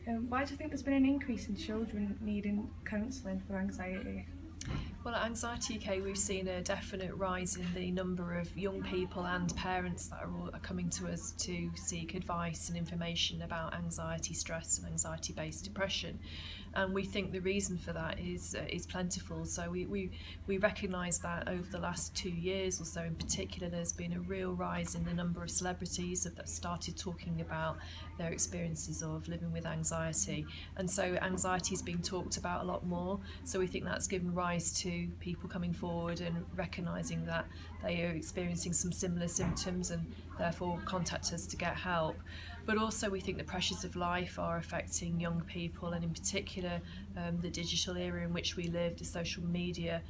Why do you think there's been an increase in children needing counselling for anxiety? Well, at Anxiety UK, we've seen a definite rise in the number of young people and parents that are coming to us to seek advice and information about anxiety, stress, and anxiety-based depression. And we think the reason for that is plentiful. So we recognise that over the last 2 years or so, in particular, there's been a real rise in the number of celebrities that started talking about their experiences of living with anxiety, and so anxiety is being talked about a lot more. So we think that's given rise to people coming forward and recognising that they are experiencing some similar symptoms and therefore contact us to get help. But also we think the pressures of life are affecting young people, and in particular the digital era in which we live, the social media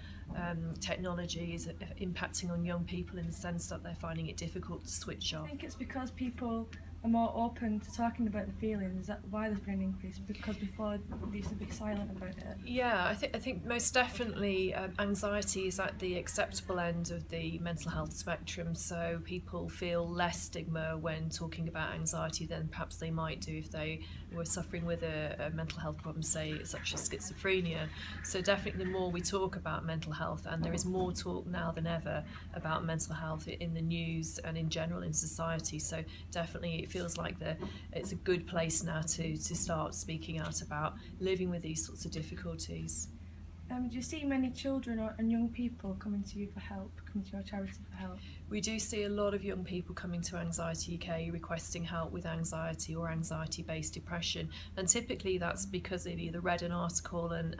technology is impacting on young people in the sense that they're finding it difficult to switch off. I think it's because people are more open to talking about the feelings. Is that why there's been an increase? Because before they used to be silent about it. Yeah, I think most definitely anxiety is at the acceptable end of the mental health spectrum, so people feel less stigma when talking about anxiety than perhaps they might do if they were suffering with a mental health problem, say such as schizophrenia. So definitely the more we talk about mental health, and there is more talk now than ever about mental health in the news and in general in society, so definitely it feels like it's a good place now to start speaking out about living with these sorts of difficulties. Do you see many children and young people coming to you for help, coming to your charity for help? We do see a lot of young people coming to Anxiety UK requesting help with anxiety or anxiety-based depression, and typically that's because they've either read an article and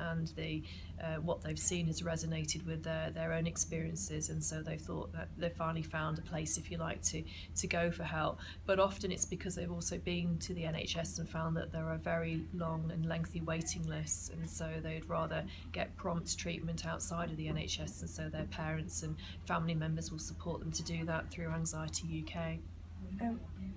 what they've seen has resonated with their own experiences, and so they've thought that they've finally found a place, if you like, to go for help. But often it's because they've also been to the NHS and found that there are very long and lengthy waiting lists, and so they'd rather get prompt treatment outside of the NHS, and so their parents and family members will support them to do that through Anxiety UK.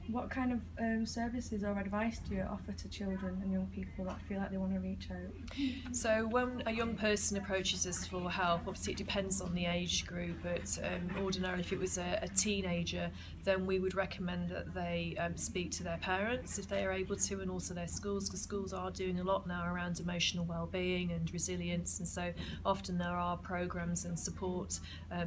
What kind of services or advice do you offer to children and young people that feel like they want to reach out? So when a young person approaches us for help, obviously it depends on the age group, but ordinarily if it was a teenager, then we would recommend that they speak to their parents if they are able to, and also their schools, because schools are doing a lot now around emotional well-being and resilience, and so often there are programs and support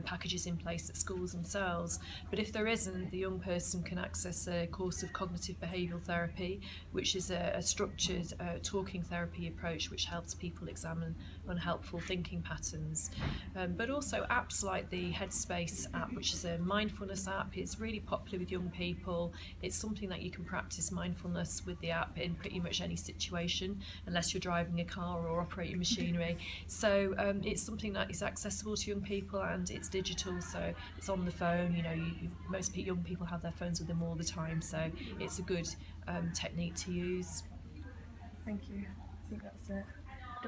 packages in place at schools themselves. But if there isn't, the young person can access a course of cognitive behavioural therapy, which is a structured talking therapy approach which helps people examine unhelpful thinking patterns. But also apps like the Headspace app, which is a mindfulness app. It's really popular with young people. It's something that you can practice mindfulness with the app in pretty much any situation, unless you're driving a car or operating machinery. So it's something that is accessible to young people, and it's digital, so it's on the phone. You know, most young people have their phones with them all the time, so it's a good technique to use. Thank you. I think that's it.